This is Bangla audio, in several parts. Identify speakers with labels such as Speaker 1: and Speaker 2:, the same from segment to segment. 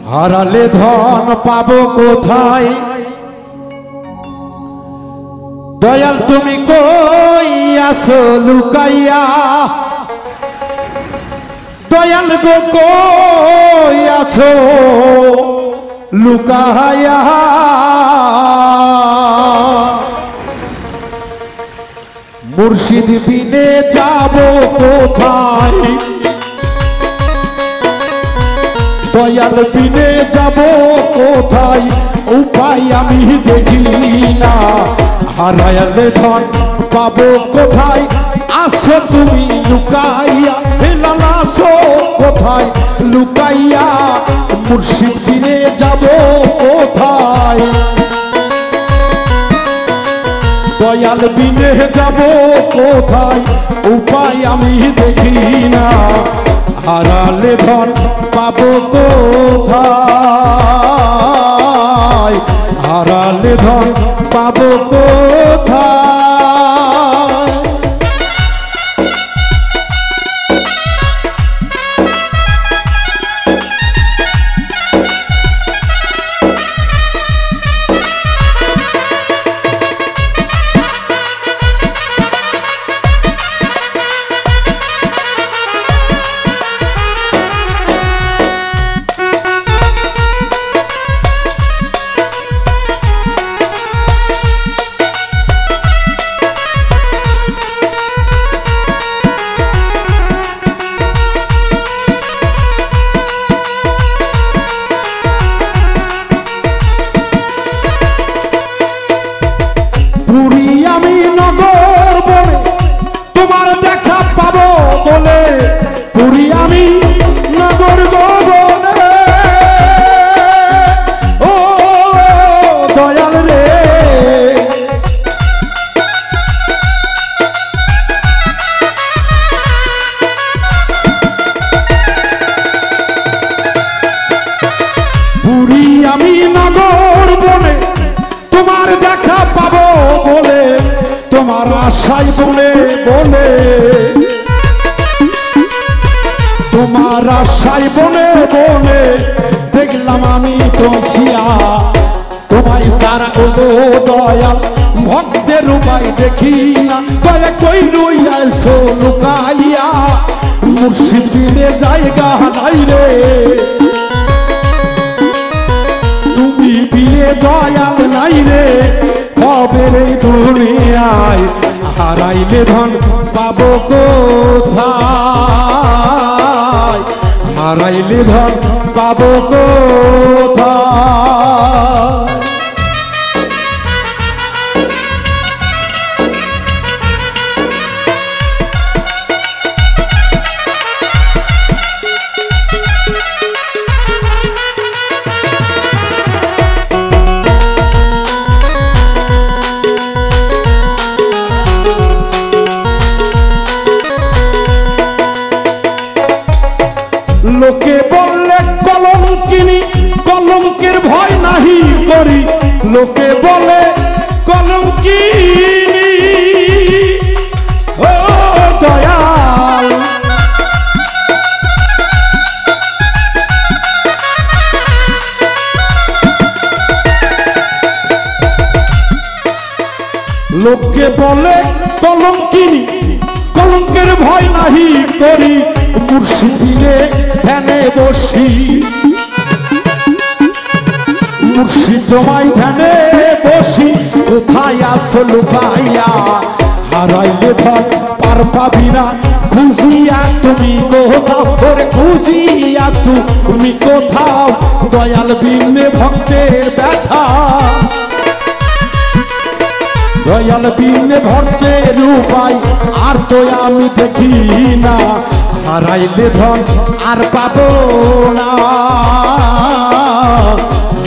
Speaker 1: হারালে ধন পাবো কোথায় দয়াল তুমি কই আছো লুকাইয়া দয়াল গো কই আছো লুকাইয়া মুর্শিদ বিনে যাব কোথায় দয়াল বিনে যাব কোথায় উপায় আমি দেখি না হারালে ধন পাবো কোথায় আসো তুমি লুকাইয়া হেলাল আসো কোথায় লুকাইয়া মুর্শিদ বিনে যাব কোথায় দয়াল বিনে যাব কোথায় উপায় আমি দেখি না হারালে ধন পাবো কোথায় হারালে ধন পাবো কোথায় আমি নগর বনে তোমার দেখা পাবো বলে তোমার আশায় বলে বলে তোমার আশায় বলে বলে দেখলাম আমি তছিয়া তোমায় সারা ও দয়াল ভক্তের উপায় দেখি না দয়া কই রইয়াছো লুকাইয়া মুর্শিদ বিনে জায়গা নাই রে তুমি বিনে দয়াল নাই রে হবে রে দুনিয়ায় হারাইলে ধন পাবো কোথায় হারাইলে ধন পাবো কোথায় লোকে বললে কলঙ্কিনী কলঙ্কের ভয় নাহি করি লোকে বলে কলঙ্কিনী ও দয়াল লোকে বলে কলঙ্কিনী কলঙ্কের ভয় নাহি করি মুর্শিদ বিনে ধ্যানে বসি মুর্শিদ তোমায় ধ্যানে বসি কোথায় আছো লুকাইয়া হারাইলে ধন পার পাবি না খুঁজিয়া তুমি কোথাও করে খুঁজিয়া তুমি কোথাও দয়াল বিনে ভক্তের ব্যথা দয়াল বিনে ভক্তের উপায় আর তো আমি দেখি না হারাইলে ধন আর পাবো না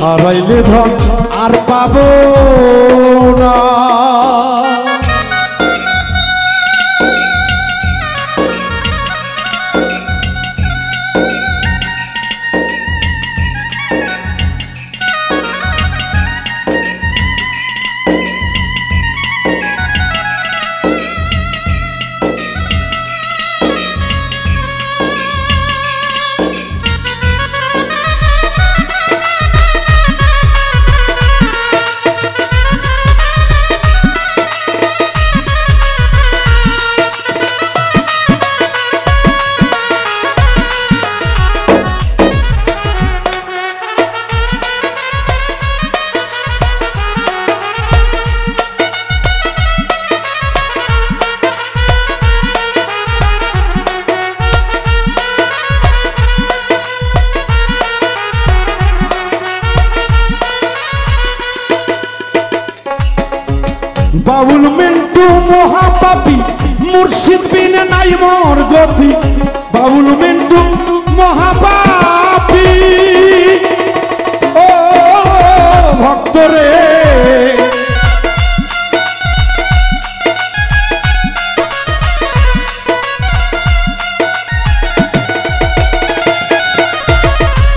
Speaker 1: হারাইলে ধন আর পাবো না বাউল মিন্টু মহাপাপী মুর্শিদ বিনে নাই মোর গতি বাউল মিন্টু মহাপাপী ও ভক্তরে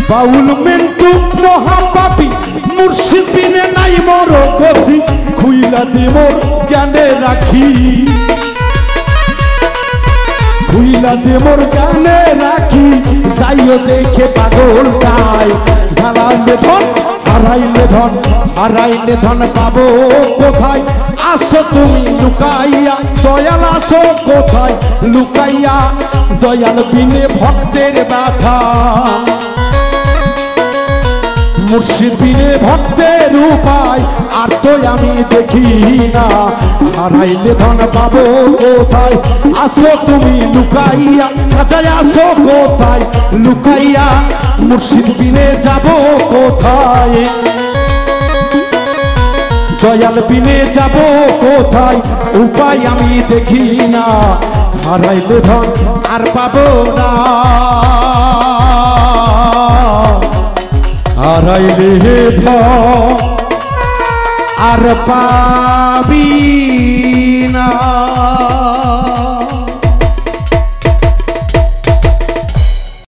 Speaker 1: বাউল মিন্টু মহাপাপী মুর্শিদ বিনে নাই মোর গতি খুইলা দে মোর জ্ঞানে রাখি খুইলা দে মোর জ্ঞানে রাখি যাইও দেখে পাগলটাই ঝালাইলে ধন হারাইলে ধন পাবো কোথায় আসো তুমি লুকাইয়া দয়াল আসো কোথায় লুকাইয়া দয়াল বিনে ভক্তের ব্যথা মুর্শিদ বিনে ভক্তের উপায় আর তো আমি দেখি না হারাইলে ধন পাবো কোথায় আসো তুমি লুকাইয়া কাছে আসো কোথায় লুকাইয়া মুর্শিদ বিনে যাব কোথায় দয়াল বিনে যাব কোথায় উপায় আমি দেখি না হারাইলে ধন আর পাবো না হারাইলে ধন আর পাবি